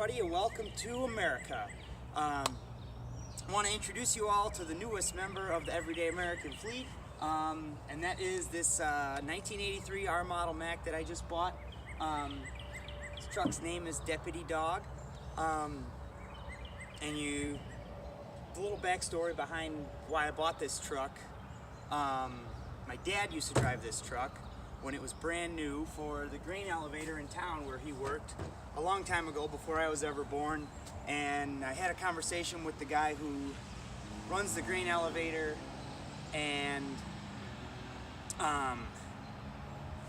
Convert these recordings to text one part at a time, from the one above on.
everybody, and welcome to America. I want to introduce you all to the newest member of the Everyday American fleet, and that is this 1983 R model Mack that I just bought. This truck's name is Deputy Dog, and the little backstory behind why I bought this truck. My dad used to drive this truck when it was brand new for the grain elevator in town where he worked a long time ago, before I was ever born. And I had a conversation with the guy who runs the grain elevator, and blah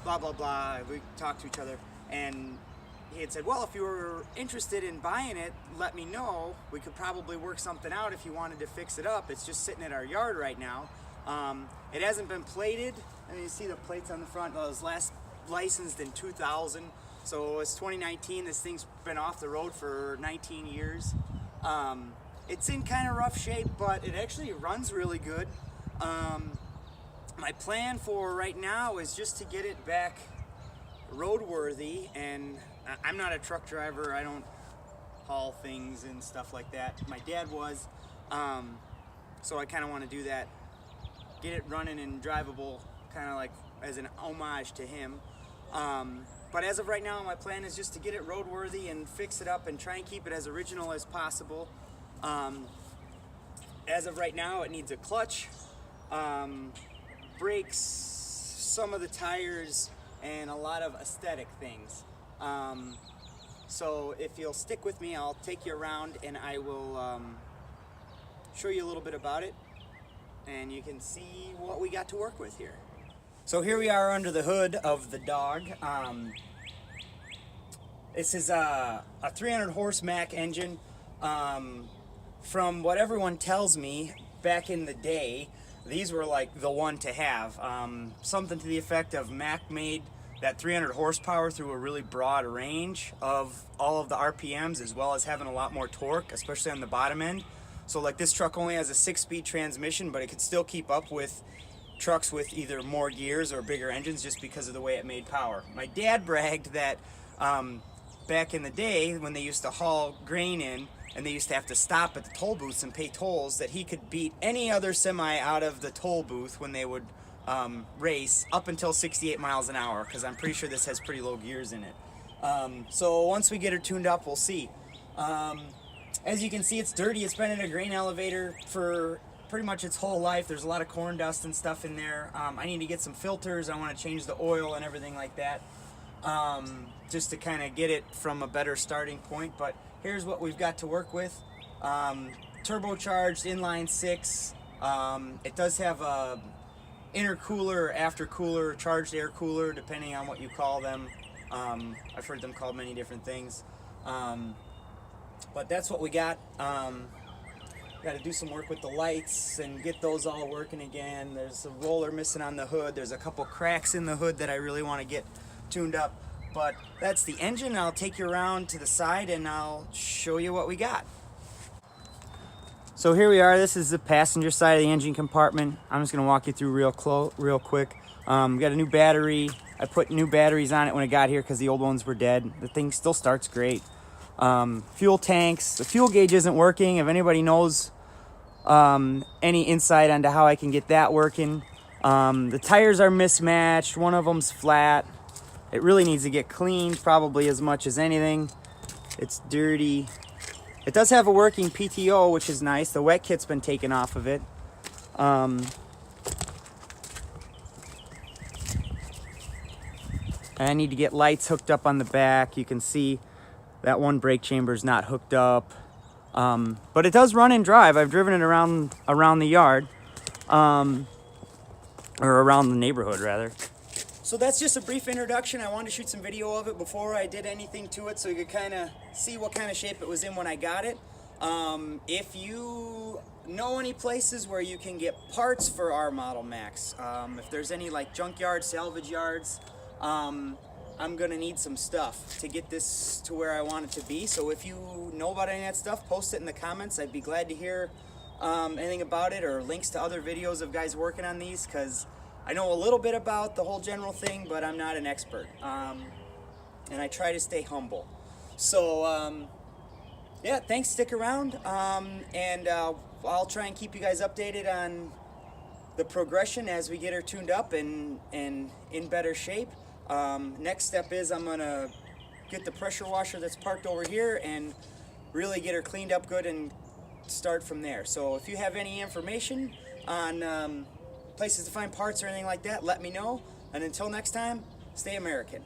blah blah. We talked to each other, and he had said, well, if you were interested in buying it, let me know. We could probably work something out if you wanted to fix it up. It's just sitting at our yard right now. It hasn't been plated. I mean, you see the plates on the front. It was last licensed in 2000, so it's 2019. This thing's been off the road for 19 years. It's in kind of rough shape, but it actually runs really good. My plan for right now is just to get it back roadworthy, and I'm not a truck driver. I don't haul things and stuff like that. My dad was, so I kind of want to do that. Get it running and drivable, kind of like as an homage to him. But as of right now, my plan is just to get it roadworthy and fix it up and try and keep it as original as possible. As of right now, it needs a clutch, brakes, some of the tires, and a lot of aesthetic things. So if you'll stick with me, I'll take you around and I will show you a little bit about it, and you can see what we got to work with here. So here we are under the hood of the Dog. This is a 300 horse Mack engine. From what everyone tells me, back in the day, these were like the one to have. Something to the effect of Mack made that 300 horsepower through a really broad range of all of the RPMs, as well as having a lot more torque, especially on the bottom end. So like this truck only has a 6-speed transmission, but it could still keep up with trucks with either more gears or bigger engines just because of the way it made power. My dad bragged that back in the day when they used to haul grain in and they used to have to stop at the toll booths and pay tolls, that he could beat any other semi out of the toll booth when they would race up until 68 miles an hour, because I'm pretty sure this has pretty low gears in it. So once we get her tuned up, we'll see. As you can see, it's dirty. It's been in a grain elevator for pretty much its whole life. There's a lot of corn dust and stuff in there. I need to get some filters. I want to change the oil and everything like that, just to kind of get it from a better starting point. But here's what we've got to work with. Turbocharged inline 6. It does have a intercooler or aftercooler, charged air cooler, depending on what you call them. I've heard them called many different things. But that's what we got. Got to do some work with the lights and get those all working again. There's a roller missing on the hood. There's a couple cracks in the hood that I really want to get tuned up. But that's the engine. I'll take you around to the side and I'll show you what we got. So here we are. This is the passenger side of the engine compartment. I'm just going to walk you through real quick. We got a new battery. I put new batteries on it when I got here because the old ones were dead. The thing still starts great. Fuel tanks. The fuel gauge isn't working. If anybody knows any insight onto how I can get that working. The tires are mismatched. One of them's flat. It really needs to get cleaned, probably as much as anything. It's dirty. It does have a working PTO, which is nice. The wet kit's been taken off of it. I need to get lights hooked up on the back. You can see that one brake chamber is not hooked up. But it does run and drive. I've driven it around the yard, or around the neighborhood rather. So that's just a brief introduction. I wanted to shoot some video of it before I did anything to it, so you could kind of see what kind of shape it was in when I got it. If you know any places where you can get parts for our model Macks, if there's any like junkyard, salvage yards, I'm gonna need some stuff to get this to where I want it to be. So if you know about any of that stuff, post it in the comments. I'd be glad to hear anything about it, or links to other videos of guys working on these, because I know a little bit about the whole general thing, but I'm not an expert. And I try to stay humble. So Yeah, thanks. Stick around, and I'll try and keep you guys updated on the progression as we get her tuned up and in better shape. Next step is I'm gonna get the pressure washer that's parked over here and really get her cleaned up good and start from there. So if you have any information on places to find parts or anything like that, let me know. And until next time, stay American.